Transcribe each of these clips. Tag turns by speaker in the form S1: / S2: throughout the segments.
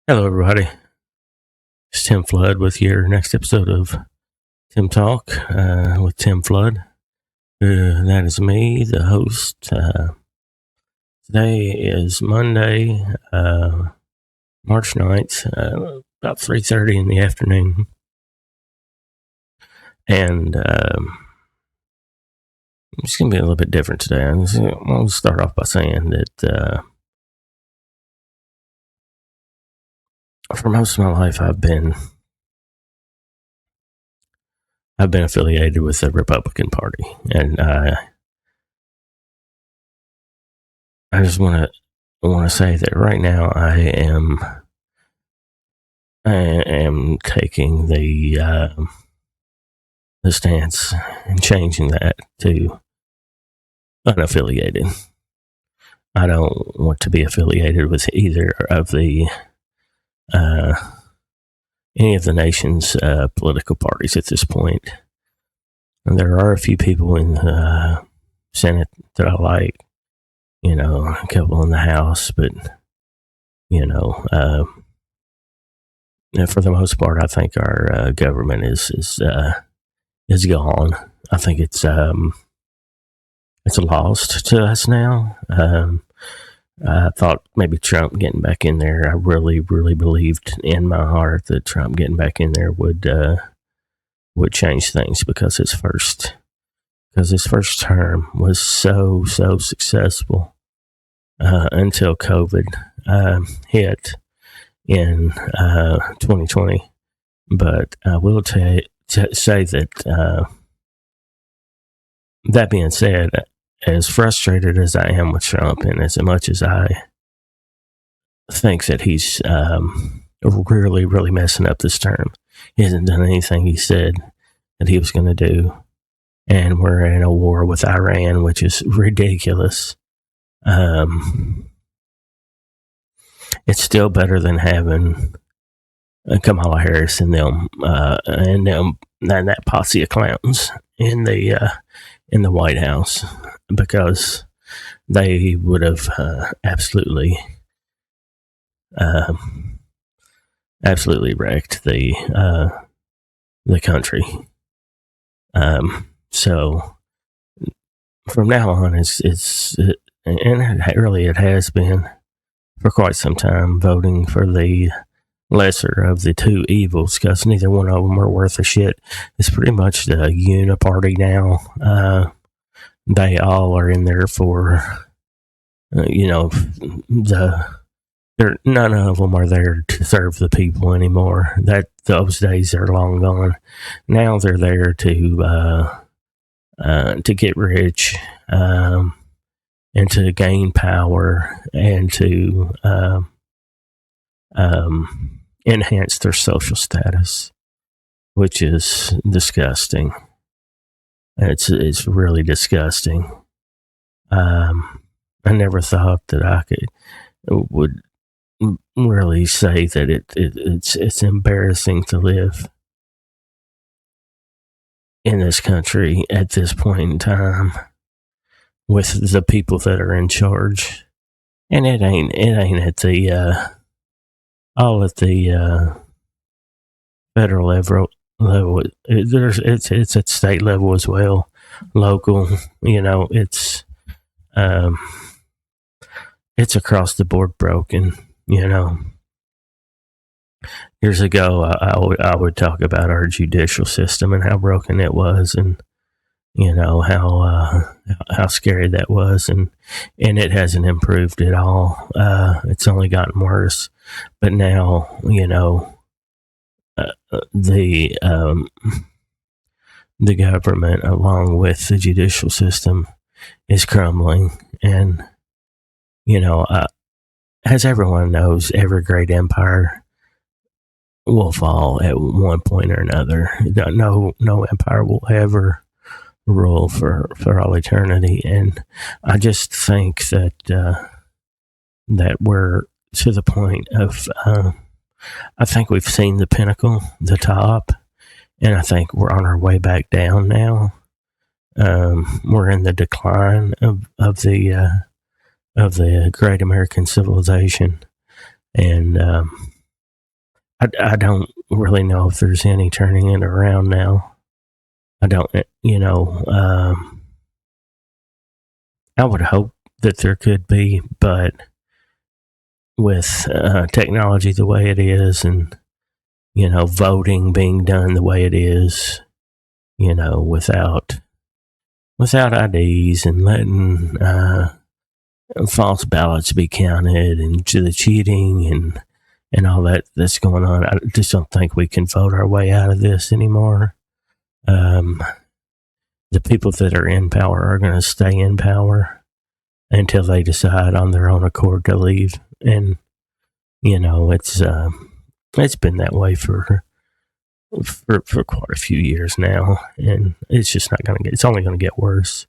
S1: Hello, everybody. It's Tim Flood with your next episode of Tim Talk with Tim Flood. That is me, the host. Today is Monday, March 9th, about 3:30 in the afternoon. And it's going to be a little bit different today. I'm going to start off by saying that for most of my life, I've been affiliated with the Republican Party, and I just want to say that right now I am taking the stance and changing that to unaffiliated. I don't want to be affiliated with either of the any of the nation's political parties at this point. And there are a few people in the Senate that I like, a couple in the House, but for the most part, I think our government is gone. I think it's lost to us now. I thought maybe Trump getting back in there. I really, really believed in my heart that Trump getting back in there would change things because his first term was so successful until COVID hit in 2020. But I will say that that being said, as frustrated as I am with Trump, and as much as I think that he's really, really messing up this term, he hasn't done anything he said that he was going to do, and we're in a war with Iran, which is ridiculous. It's still better than having Kamala Harris and that posse of clowns in the White House, because they would have absolutely wrecked the country. So from now on, it has been for quite some time, voting for the lesser of the two evils, because neither one of them are worth a shit. It's pretty much the uniparty now. They all are in there for, none of them are there to serve the people anymore. Those days are long gone. Now they're there to get rich, and to gain power, and to enhance their social status, which is disgusting. It's really disgusting. I never thought that I would really say that it's embarrassing to live in this country at this point in time with the people that are in charge. And it ain't at the all at the federal level. It's at state level as well, local. It's across the board broken. Years ago, I would talk about our judicial system and how broken it was, and how scary that was, and it hasn't improved at all. It's only gotten worse. But now, the government, along with the judicial system, is crumbling, and as everyone knows, every great empire will fall at one point or another. No empire will ever rule for all eternity, and I just think that we're to the point of I think we've seen the pinnacle, the top, and I think we're on our way back down now. We're in the decline of the great American civilization, and I don't really know if there's any turning it around now. I don't, I would hope that there could be, but with technology the way it is, and voting being done the way it is, without IDs and letting false ballots be counted and the cheating and all that's going on, I just don't think we can vote our way out of this anymore. The people that are in power are going to stay in power until they decide on their own accord to leave. And it's been that way for quite a few years now, and it's just not going to get. It's only going to get worse.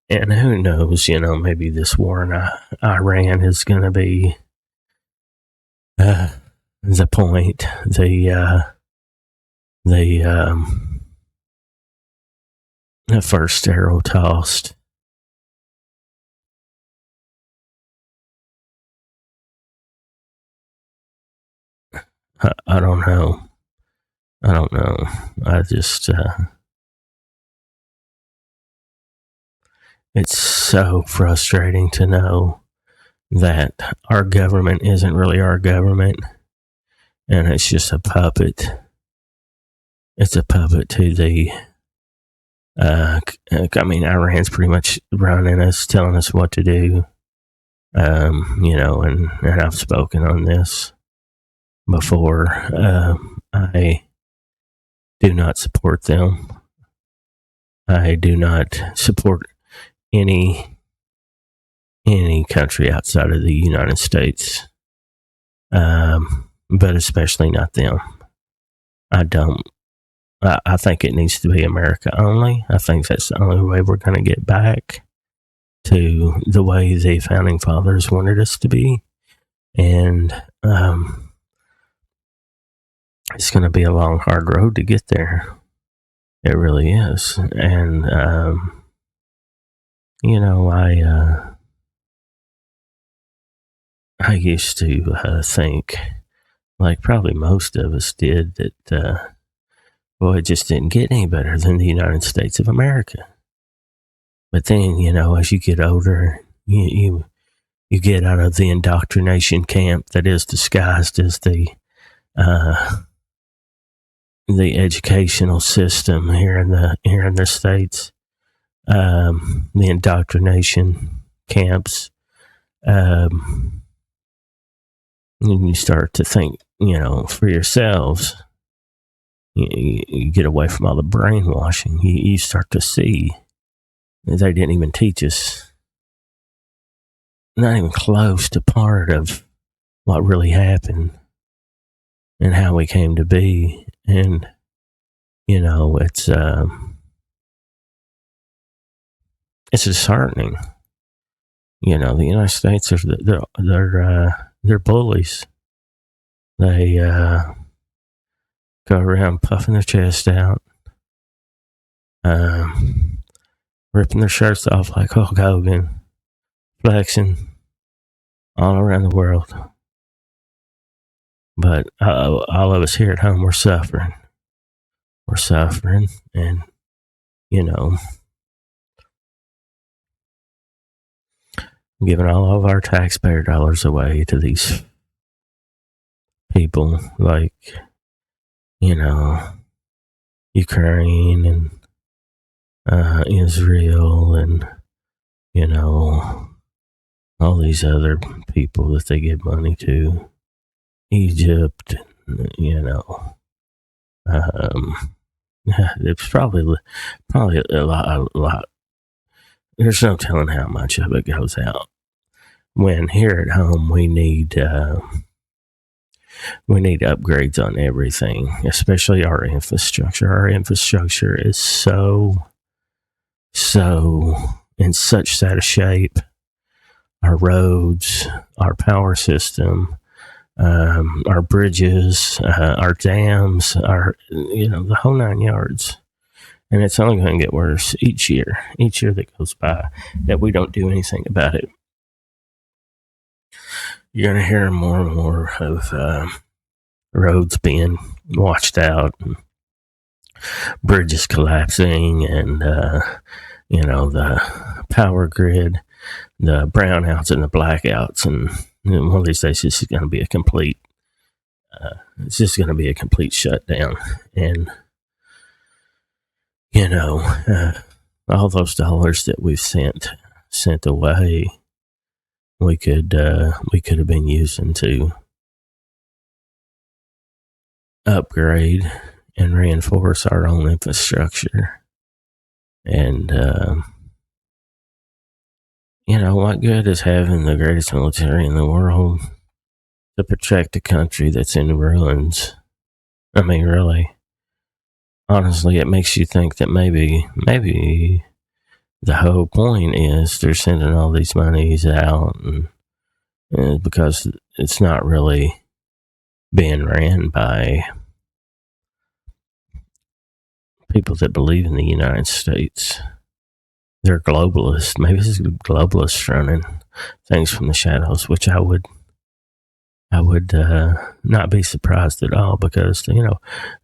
S1: And who knows? Maybe this war in Iran is going to be the point. The first arrow tossed. I don't know. I just, it's so frustrating to know that our government isn't really our government, and it's just a puppet. It's a puppet to the, Iran's pretty much running us, telling us what to do. And I've spoken on this before. I do not support them. I do not support any country outside of the United States, but especially not them. I don't. I think it needs to be America only. I think that's the only way we're going to get back to the way the founding fathers wanted us to be. And it's going to be a long, hard road to get there. It really is. And, I used to think, like probably most of us did, that, it just didn't get any better than the United States of America. But then, as you get older, you get out of the indoctrination camp that is disguised as the educational system here in the States, the indoctrination camps, and you start to think, for yourselves. You get away from all the brainwashing. You start to see that they didn't even teach us, not even close to part of what really happened and how we came to be. And it's disheartening. The United States they're bullies. They go around puffing their chest out, ripping their shirts off like Hulk Hogan, flexing all around the world. But all of us here at home, we're suffering. We're suffering, and giving all of our taxpayer dollars away to these people like, Ukraine and Israel and, all these other people that they give money to, Egypt, it's probably a lot. There's no telling how much of it goes out. When here at home we need upgrades on everything, especially our infrastructure. Our infrastructure is so in such sad shape. Our roads, our power system, our bridges, our dams, the whole 9 yards. And it's only going to get worse each year that goes by that we don't do anything about it. you're going to hear more and more of roads being washed out, and bridges collapsing, and the power grid, the brownouts and the blackouts, and one of these days it's going to be a complete. It's just going to be a complete shutdown, and all those dollars that we've sent away, we could have been using to upgrade and reinforce our own infrastructure. And what good is having the greatest military in the world to protect a country that's in ruins? I mean, really, honestly, it makes you think that maybe the whole point is they're sending all these monies out, and because it's not really being ran by people that believe in the United States. They're globalists. Maybe it's globalists running things from the shadows, which I would not be surprised at all, because the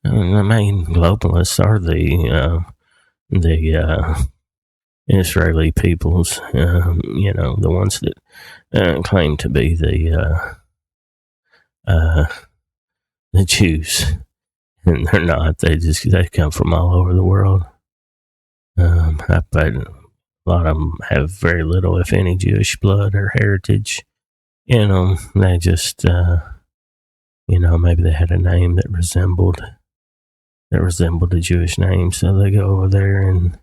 S1: main globalists are the Israeli peoples, the ones that claim to be the Jews, and they're not. They come from all over the world. I bet a lot of them have very little, if any, Jewish blood or heritage in them. They just, maybe they had a name that resembled a Jewish name, so they go over there. And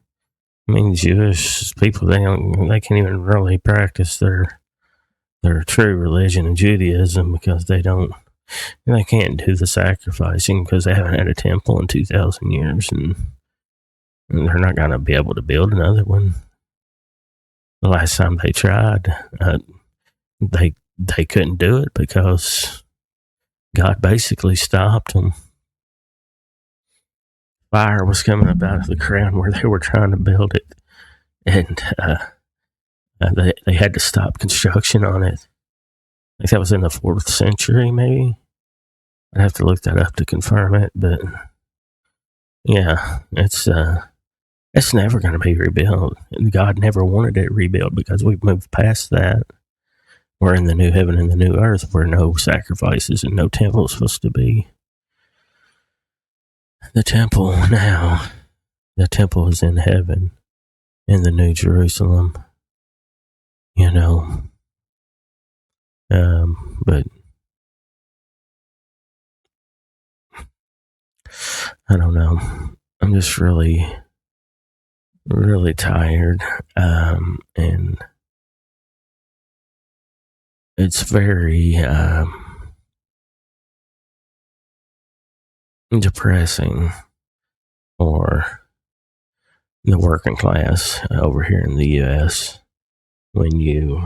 S1: I mean, Jewish people, they can't even really practice their true religion of Judaism, because they can't do the sacrificing, because they haven't had a temple in 2,000 years, and they're not going to be able to build another one. The last time they tried, they couldn't do it because God basically stopped them. Fire was coming up out of the ground where they were trying to build it, and they had to stop construction on it. I think that was in the 4th century, maybe. I'd have to look that up to confirm it, but yeah, it's never going to be rebuilt. God never wanted it rebuilt, because we've moved past that. We're in the new heaven and the new earth, where no sacrifices and no temple is supposed to be. The temple is in heaven, in the New Jerusalem, but I don't know. I'm just really, really tired, and it's very depressing for the working class over here in the U.S. when you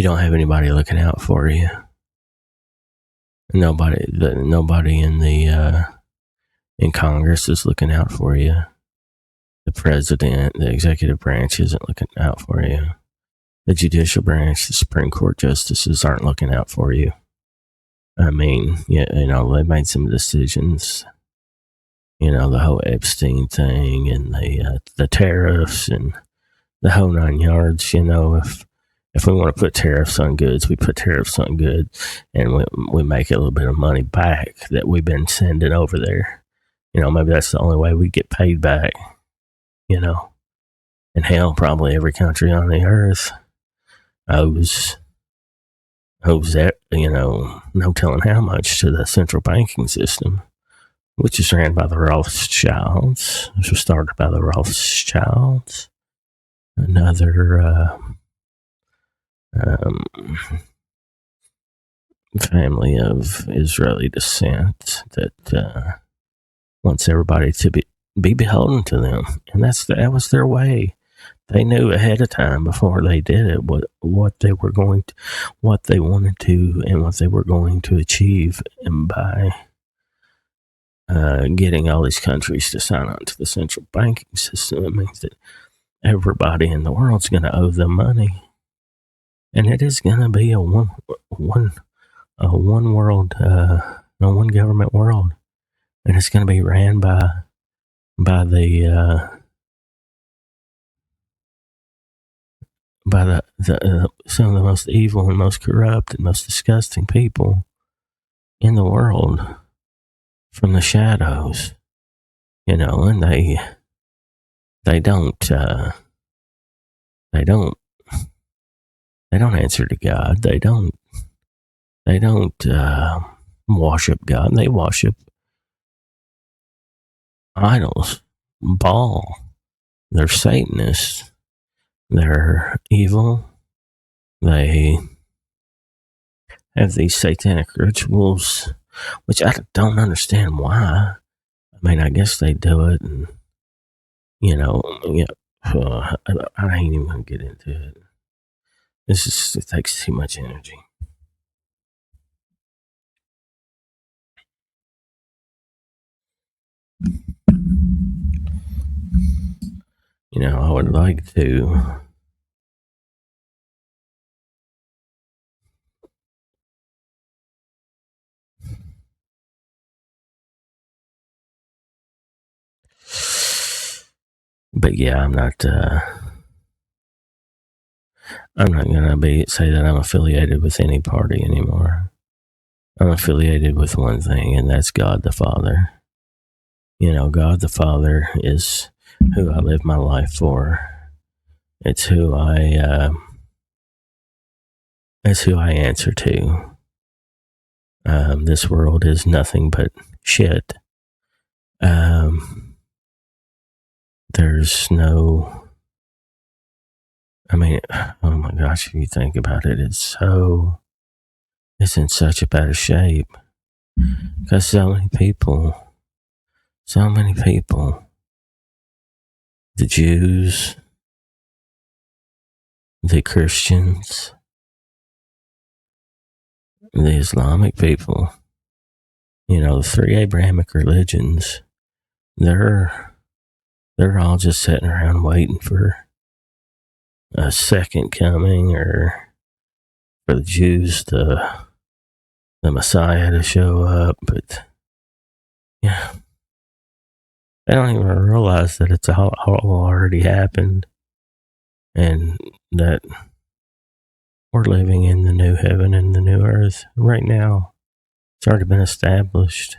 S1: don't have anybody looking out for you. Nobody in Congress is looking out for you. The president, the executive branch isn't looking out for you. The judicial branch, the Supreme Court justices aren't looking out for you. I mean, they made some decisions. The whole Epstein thing, and the tariffs, and the whole 9 yards. If we want to put tariffs on goods, we put tariffs on goods, and we make a little bit of money back that we've been sending over there. Maybe that's the only way we get paid back. And hell, probably every country on the earth owes that, no telling how much, to the central banking system, which is ran by the Rothschilds, which was started by the Rothschilds, another family of Israeli descent that wants everybody to be beholden to them, and that was their way. They knew ahead of time, before they did it, what they wanted to, and what they were going to achieve, and by getting all these countries to sign on to the central banking system, it means that everybody in the world's going to owe them money, and it is going to be a one world, a one government world, and it's going to be ran by the some of the most evil and most corrupt and most disgusting people in the world from the shadows, and they don't they don't they don't answer to God. They don't worship God. They worship idols, Baal. They're Satanists. They're evil. They have these satanic rituals, which I don't understand why. I mean, I guess they do it, and I ain't even gonna get into it. It takes too much energy. I would like to. But yeah, I'm not gonna say that I'm affiliated with any party anymore. I'm affiliated with one thing, and that's God the Father. God the Father is who I live my life for. It's who I answer to. This world is nothing but shit. There's no. I mean, oh my gosh, if you think about it, it's in such a bad shape. Because so many people, the Jews, the Christians, the Islamic people, the three Abrahamic religions, they're all just sitting around waiting for a second coming, or for the Jews the Messiah to show up. But yeah, they don't even realize that it's all already happened, and that we're living in the new heaven and the new earth right now. It's already been established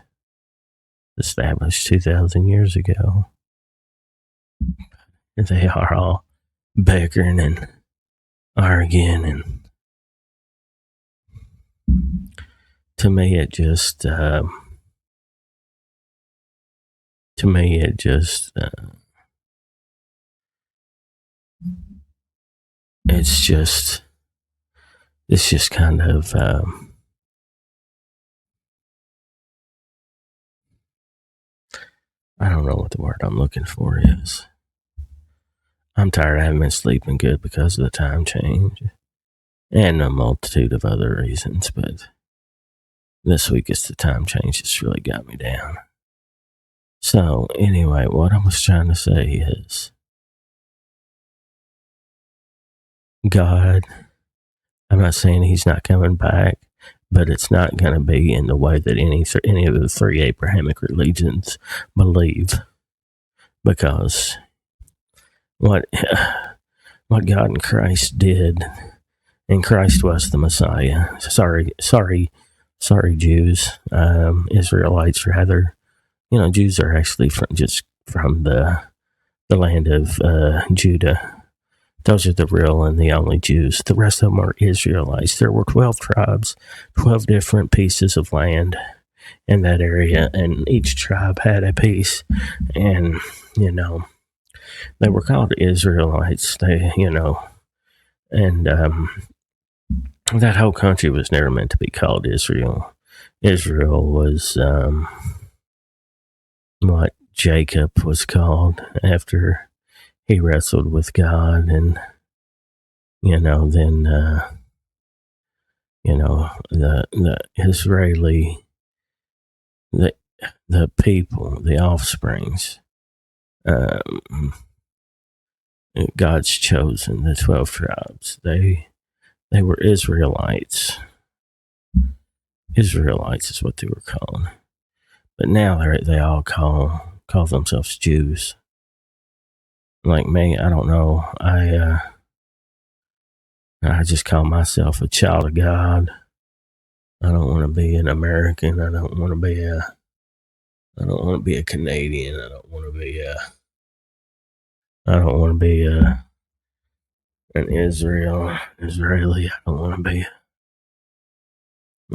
S1: 2,000 years ago. And they are all bickering and arguing, and to me it just it's just kind of I don't know what the word I'm looking for is. I'm tired. I haven't been sleeping good because of the time change and a multitude of other reasons, but this week it's the time change that's really got me down. So anyway, what I was trying to say is, God, I'm not saying he's not coming back, but it's not going to be in the way that any of the three Abrahamic religions believe, because what God and Christ did, and Christ was the Messiah. Sorry, Jews, Israelites rather. Jews are actually from the land of Judah. Those are the real and the only Jews. The rest of them are Israelites. There were 12 tribes, 12 different pieces of land in that area, and each tribe had a piece. And, they were called Israelites. And that whole country was never meant to be called Israel. Israel was what Jacob was called after he wrestled with God, and then the Israeli, the people, the offsprings, God's chosen, the 12 tribes. They were Israelites. Israelites is what they were called. But now they all call themselves Jews. Like me, I don't know. I just call myself a child of God. I don't want to be an American. I don't want to be a Canadian. I don't want to be an Israeli. I don't want to be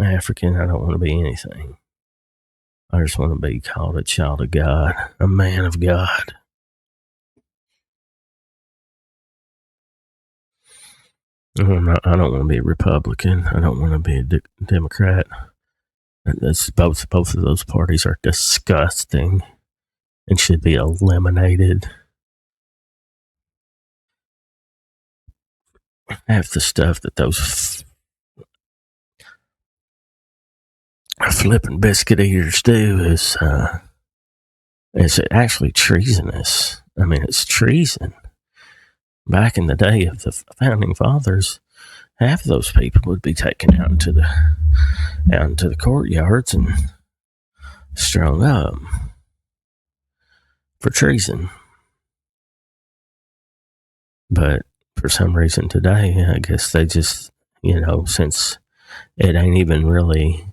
S1: African. I don't want to be anything. I just want to be called a child of God, a man of God. I don't want to be a Republican. I don't want to be a Democrat. Both of those parties are disgusting and should be eliminated. Half the stuff that those flipping biscuit eaters do is actually treasonous. I mean, it's treason. Back in the day of the founding fathers, half of those people would be taken out into the courtyards and strung up for treason. But for some reason today, I guess they just, since it ain't even really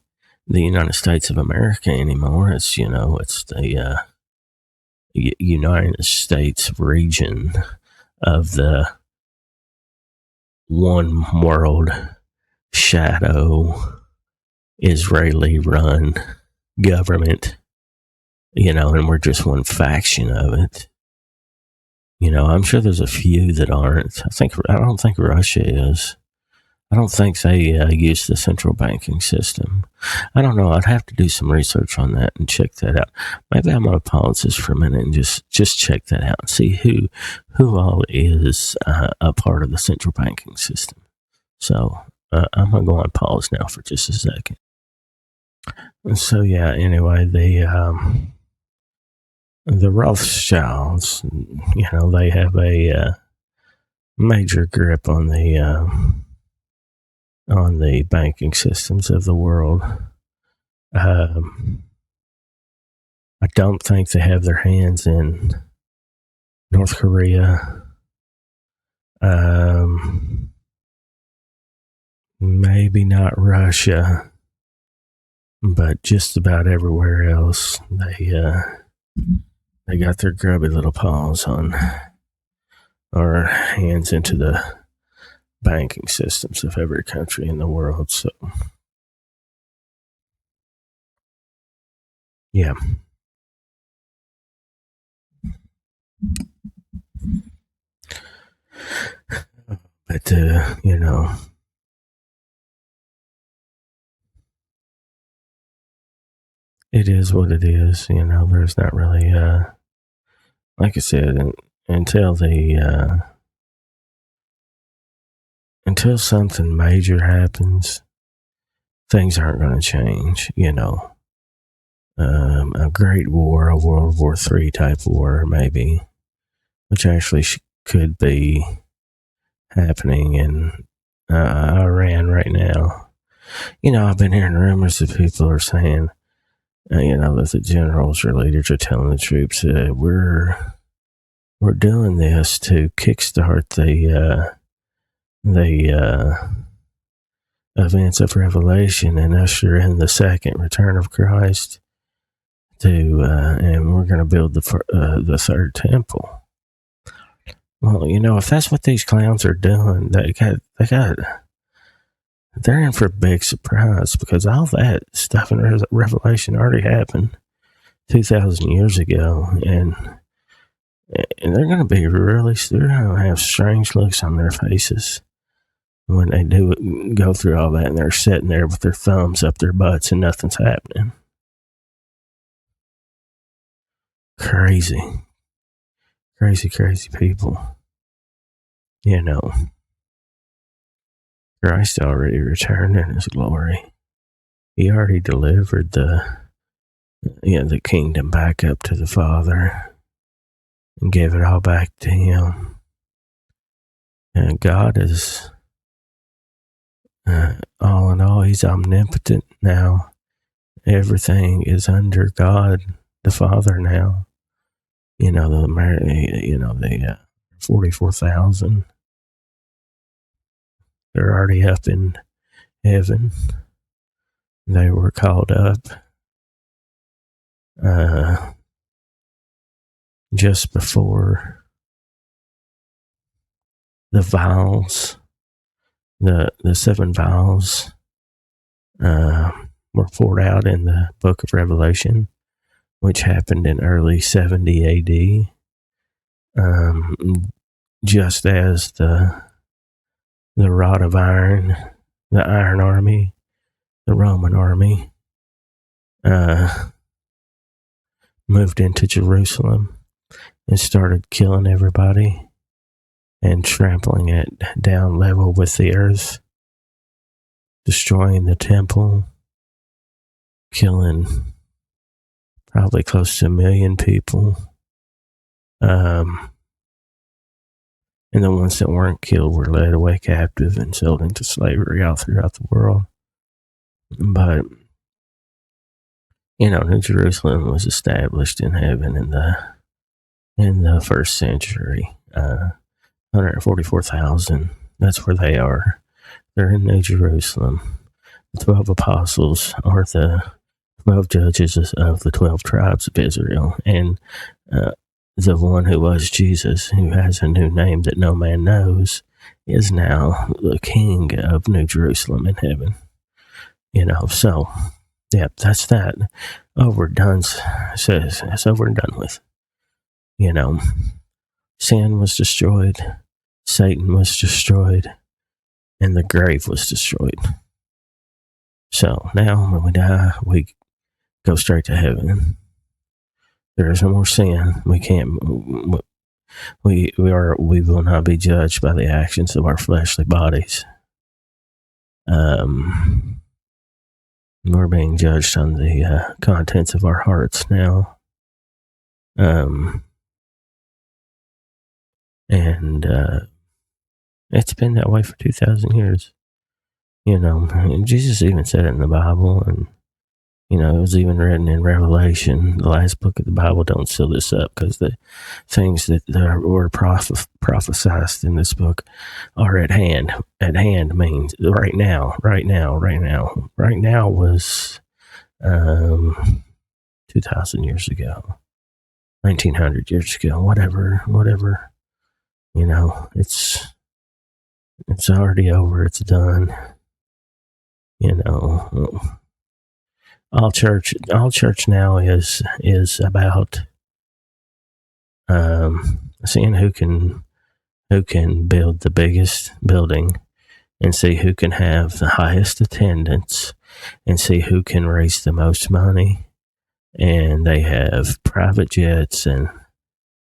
S1: the United States of America anymore, it's the United States region of the one world shadow Israeli run government, and we're just one faction of it. I'm sure there's a few that aren't. I don't think Russia is. I don't think they use the central banking system. I don't know. I'd have to do some research on that and check that out. Maybe I'm going to pause this for a minute and just check that out and see who all is a part of the central banking system. So I'm going to go on pause now for just a second. And so yeah, anyway, the Rothschilds, they have a major grip on the banking systems of the world. I don't think they have their hands in North Korea. Maybe not Russia, but just about everywhere else, they got their grubby little paws on, or hands into the banking systems of every country in the world. So, yeah. But, it is what it is. There's not really, like I said, until something major happens, things aren't going to change. A great war, a World War III type war, maybe, which actually could be happening in Iran right now. I've been hearing rumors that people are saying, that the generals or leaders are telling the troops that we're doing this to kickstart the events of Revelation and usher in the second return of Christ. And we're going to build the third temple. Well, if that's what these clowns are doing, they're in for a big surprise, because all that stuff in Revelation already happened 2,000 years ago, and they're going to be they're going to have strange looks on their faces when they go through all that, and they're sitting there with their thumbs up their butts and nothing's happening. Crazy people. Christ already returned in his glory. He already delivered the kingdom back up to the Father and gave it all back to him. And God is all in all. He's omnipotent now. Everything is under God the Father now. The 44,000. They're already up in heaven. They were called up just before the vials, the 7 vials were poured out in the book of Revelation, which happened in early 70 AD. Just as the rod of iron, the Iron Army, the Roman army, moved into Jerusalem and started killing everybody and trampling it down level with the earth, destroying the temple, killing probably close to 1 million people. And the ones that weren't killed were led away captive and sold into slavery all throughout the world. But, New Jerusalem was established in heaven in the first century. 144,000. That's where they are. They're in New Jerusalem. The 12 apostles are the 12 judges of the 12 tribes of Israel. And the one who was Jesus, who has a new name that no man knows, is now the king of New Jerusalem in heaven. So, yeah, that's that. Overdone. Says it's over and done with. Sin was destroyed, Satan was destroyed, and the grave was destroyed. So now when we die, we go straight to heaven. There is no more sin. We can't. We will not be judged by the actions of our fleshly bodies. We're being judged on the contents of our hearts now. And it's been that way for 2,000 years. Jesus even said it in the Bible, and it was even written in Revelation, the last book of the Bible. Don't seal this up, because the things that were prophesied in this book are at hand. At hand means right now. Right now was 2,000 years ago, 1,900 years ago, whatever. It's already over. It's done. All church now is about seeing who can build the biggest building, and see who can have the highest attendance, and see who can raise the most money. And they have private jets, and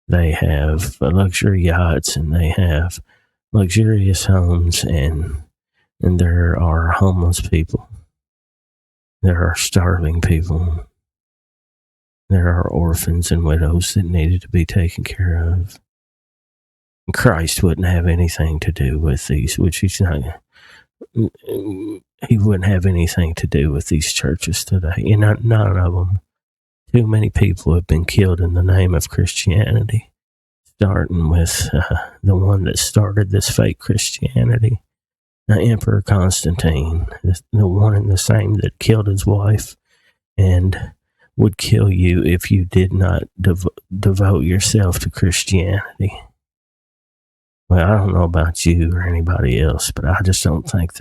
S1: they have luxury yachts, and they have luxurious homes, and there are homeless people. There are starving people. There are orphans and widows that needed to be taken care of. Christ wouldn't have anything to do with these, he wouldn't have anything to do with these churches today. None of them. Too many people have been killed in the name of Christianity, starting with the one that started this fake Christianity. Emperor Constantine, the one and the same that killed his wife and would kill you if you did not devote yourself to Christianity. Well, I don't know about you or anybody else, but I just don't think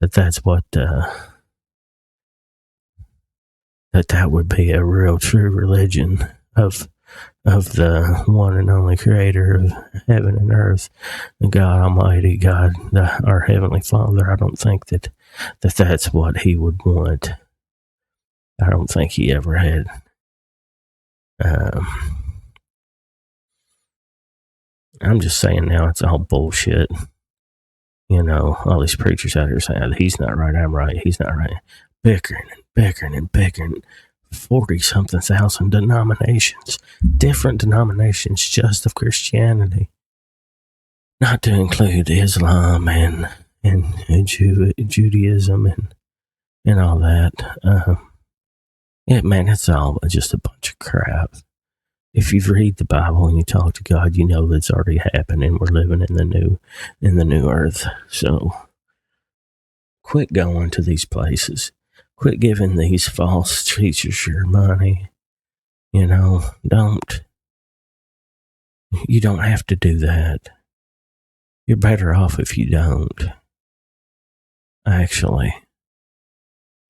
S1: that's what that would be a real true religion of the one and only creator of heaven and earth, God Almighty, God, our Heavenly Father. I don't think that's what he would want. I don't think he ever had. I'm just saying now it's all bullshit. All these preachers out here saying, he's not right, I'm right, he's not right. Bickering. 40-something thousand denominations, different denominations just of Christianity. not to include Islam and Judaism and all that. Man, it's all just a bunch of crap. If you read the Bible and you talk to God, you know that's already happened, and we're living in the new earth. So quit going to these places. Quit giving these false teachers your money. You don't have to do that. You're better off if you don't. Actually,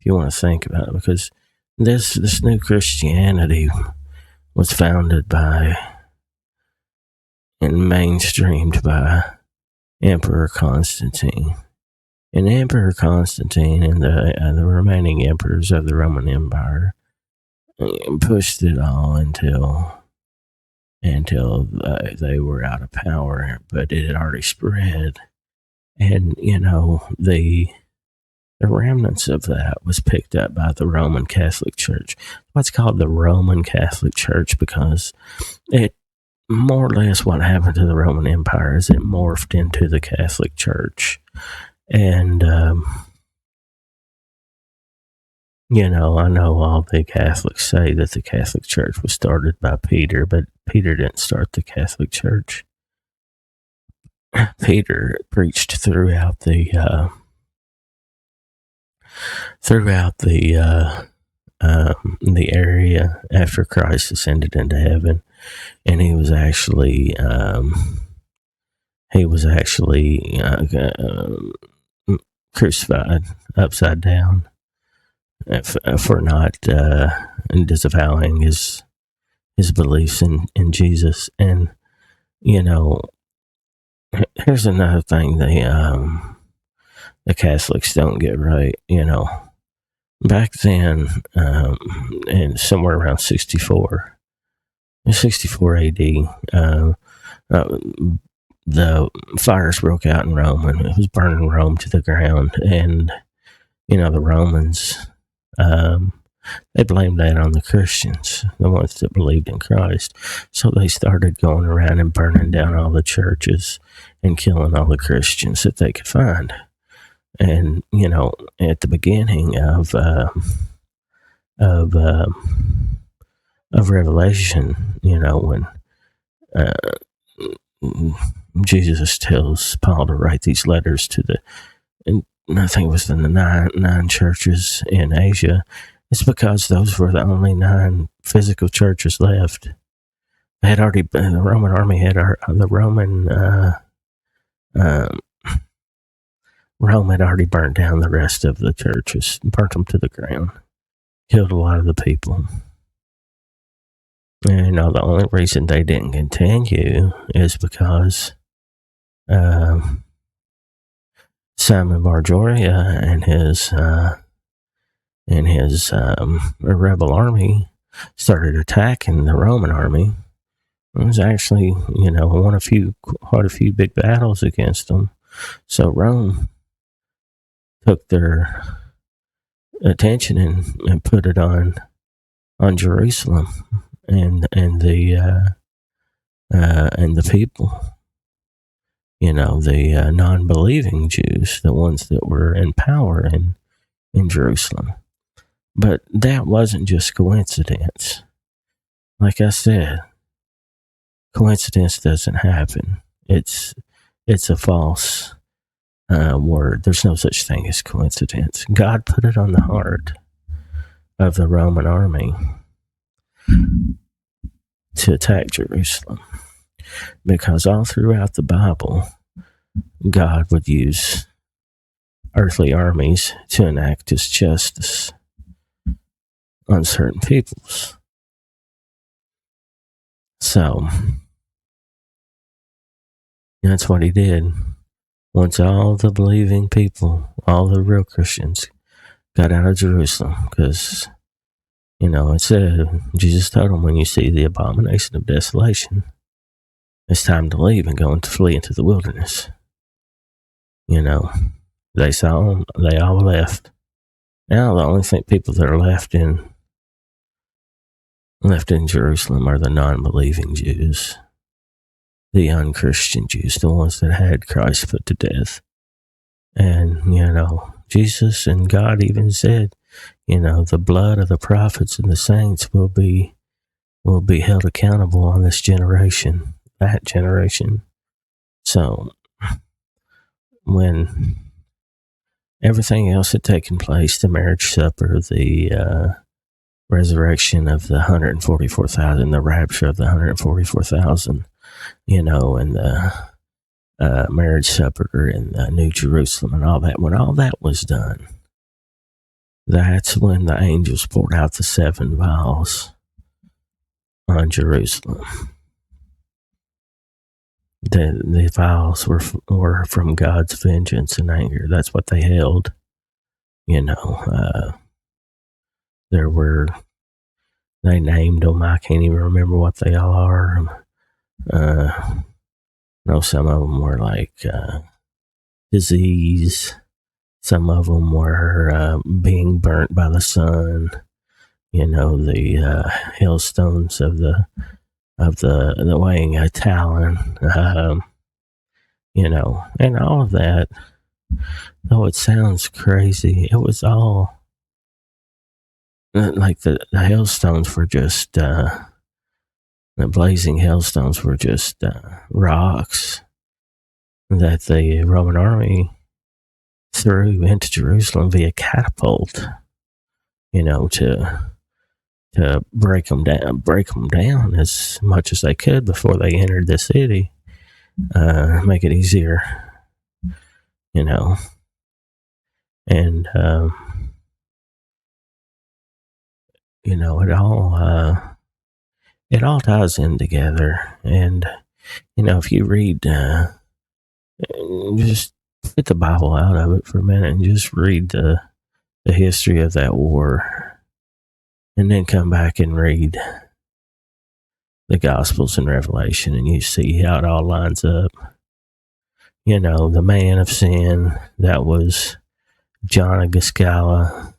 S1: if you want to think about it, because this new Christianity was founded by and mainstreamed by Emperor Constantine. And Emperor Constantine and the remaining emperors of the Roman Empire pushed it all until they were out of power, but it had already spread. And, the remnants of that was picked up by the Roman Catholic Church. What's called the Roman Catholic Church, because it more or less what happened to the Roman Empire is it morphed into the Catholic Church. And, I know all the Catholics say that the Catholic Church was started by Peter, but Peter didn't start the Catholic Church. Peter preached throughout the area after Christ ascended into heaven, and he was actually crucified upside down for not disavowing his beliefs in Jesus. And here's another thing the Catholics don't get right. Back then, and somewhere around 64 AD, the fires broke out in Rome, and it was burning Rome to the ground. And the Romans, they blamed that on the Christians, the ones that believed in Christ. So they started going around and burning down all the churches and killing all the Christians that they could find. And at the beginning of Revelation, when Jesus tells Paul to write these letters and I think it was the nine churches in Asia. It's because those were the only 9 physical churches left. They had already the Roman army had Rome had already burnt down the rest of the churches, burnt them to the ground, killed a lot of the people. And the only reason they didn't continue is because Simon Barjoria and his rebel army started attacking the Roman army. It was actually, won quite a few big battles against them. So Rome took their attention and put it on Jerusalem and the people. The non-believing Jews, the ones that were in power in Jerusalem. But that wasn't just coincidence. Like I said, coincidence doesn't happen. It's a false word. There's no such thing as coincidence. God put it on the heart of the Roman army to attack Jerusalem, because all throughout the Bible, God would use earthly armies to enact his justice on certain peoples. So that's what he did. Once all the believing people, all the real Christians, got out of Jerusalem, because it said, Jesus told them, when you see the abomination of desolation, it's time to leave and go and flee into the wilderness. They saw them, they all left. Now the only people that are left in Jerusalem are the non-believing Jews. the unchristian Jews, the ones that had Christ put to death. And, Jesus and God even said, the blood of the prophets and the saints will be held accountable on this generation, that generation. So when everything else had taken place, the marriage supper, the resurrection of the 144,000, the rapture of the 144,000, and the marriage supper in New Jerusalem and all that, when all that was done, that's when the angels poured out the 7 vials on Jerusalem. The vials were from God's vengeance and anger. That's what they held. They named them. I can't even remember what they all are. Some of them were like disease. Some of them were being burnt by the sun. The hailstones of the weighing a talon. And all of that. Though it sounds crazy, it was all like the hailstones were just the blazing hailstones were just rocks that the Roman army threw into Jerusalem via catapult, to break them down as much as they could before they entered the city, make it easier, and it all ties in together. And if you read, just put the Bible out of it for a minute and just read the history of that war, and then come back and read the Gospels and Revelation, and you see how it all lines up. The man of sin, that was John of Giscala.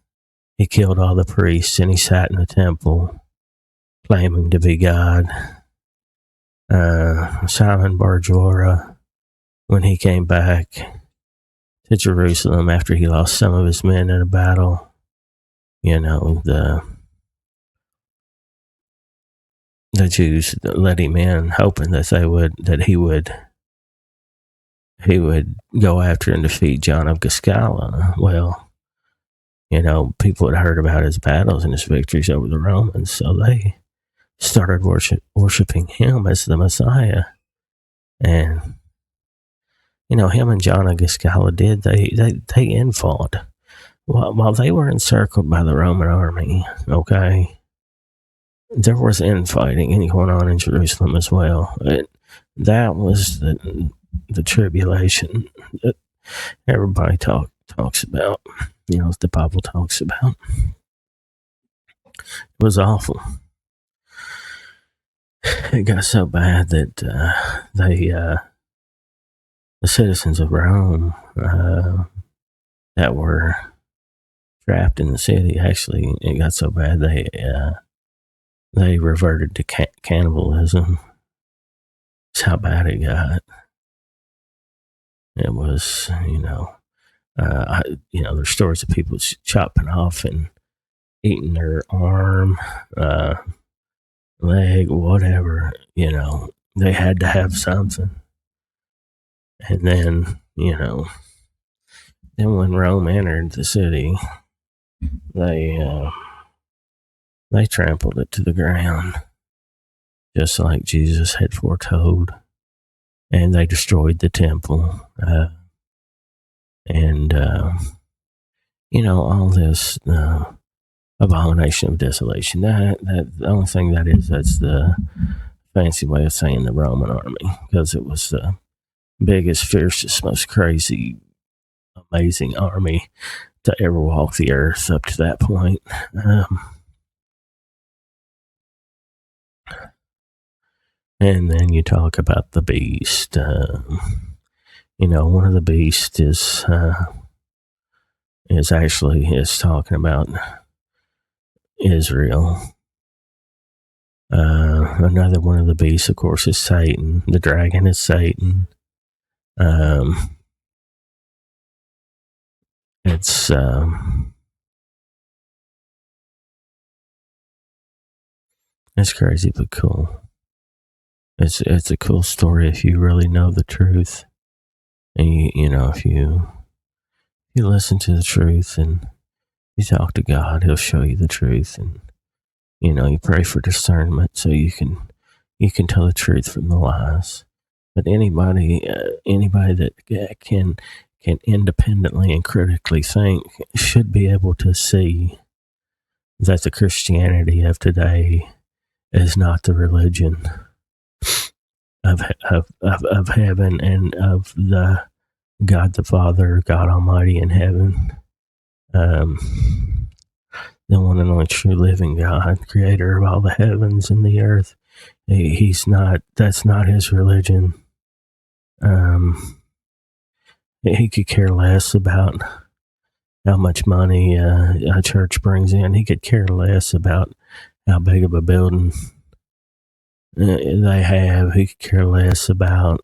S1: He killed all the priests, and he sat in the temple claiming to be God. Simon Bar-Jonah, when he came back to Jerusalem after he lost some of his men in a battle, the Jews let him in, hoping that he would go after and defeat John of Giscala. Well, people had heard about his battles and his victories over the Romans, so they started worshiping him as the Messiah. And him and John of Giscala they infought while they were encircled by the Roman army. Okay, there was infighting going on in Jerusalem as well. That was the tribulation that everybody talks about. The Bible talks about. It was awful. It got so bad that the citizens of Rome that were trapped in the city, actually, it got so bad they reverted to cannibalism. That's how bad it got. It was, there's stories of people chopping off and eating their arm, leg, whatever. They had to have something. And then, then when Rome entered the city, they trampled it to the ground, just like Jesus had foretold. And they destroyed the temple. All this abomination of desolation. That the only thing that's the fancy way of saying the Roman army, because it was the biggest, fiercest, most crazy, amazing army to ever walk the earth up to that point. And then you talk about the beast. One of the beasts is talking about Israel. Another one of the beasts, of course, is Satan. The dragon is Satan. It's crazy but cool. It's a cool story if you really know the truth, and if you listen to the truth and you talk to God, He'll show you the truth, and you pray for discernment so you can tell the truth from the lies. But anybody that can independently and critically think should be able to see that the Christianity of today is not the religion of heaven and of the God the Father, God Almighty in heaven, the one and only true living God, creator of all the heavens and the earth. That's not his religion. He could care less about how much money a church brings in. He could care less about how big of a building they have. He could care less about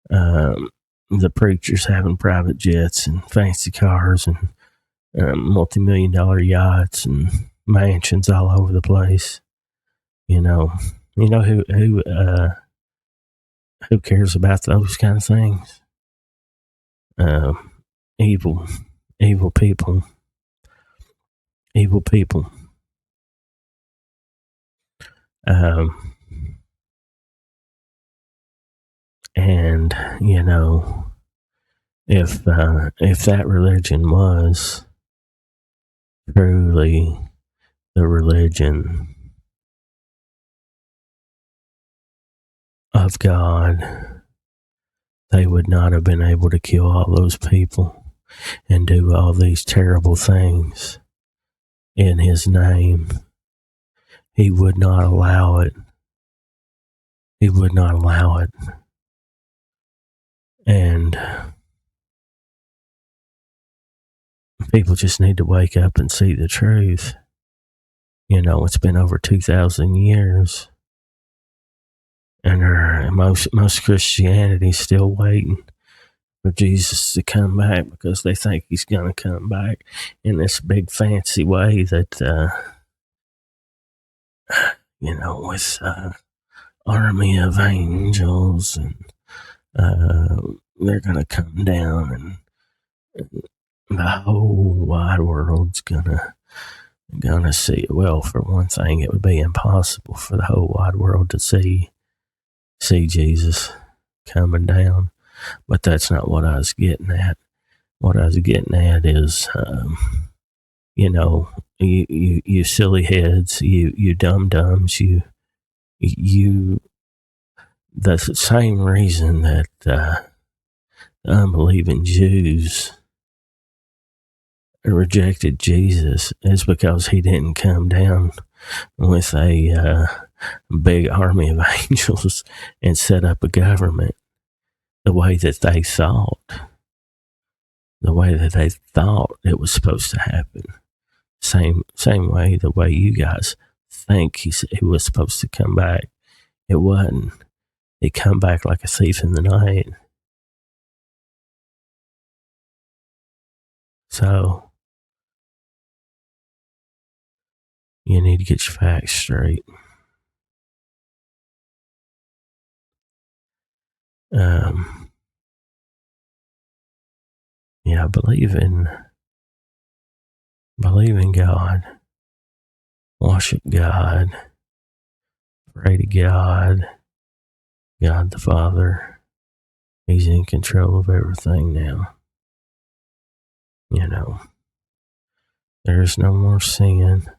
S1: the preachers having private jets and fancy cars and multi-million-dollar yachts and mansions all over the place. Who cares about those kind of things? Evil people. And if that religion was truly the religion of God, they would not have been able to kill all those people and do all these terrible things in his name. He would not allow it. And people just need to wake up and see the truth. It's been over 2,000 years. And most Christianity's still waiting for Jesus to come back because they think he's going to come back in this big fancy way that, with army of angels, and they're going to come down, and the whole wide world's gonna see it. Well, for one thing, it would be impossible for the whole wide world to see Jesus coming down. But that's not what I was getting at. What I was getting at is, you silly heads, you dum-dums, you the same reason that the unbelieving Jews rejected Jesus is because he didn't come down with a big army of angels and set up a government the way that they thought it was supposed to happen. Same way, the way you guys think he was supposed to come back. It wasn't. He come back like a thief in the night. So you need to get your facts straight. Believe in God, worship God, pray to God the Father. He's in control of everything now. There is no more sin.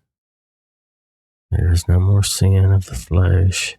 S1: There is no more sin of the flesh.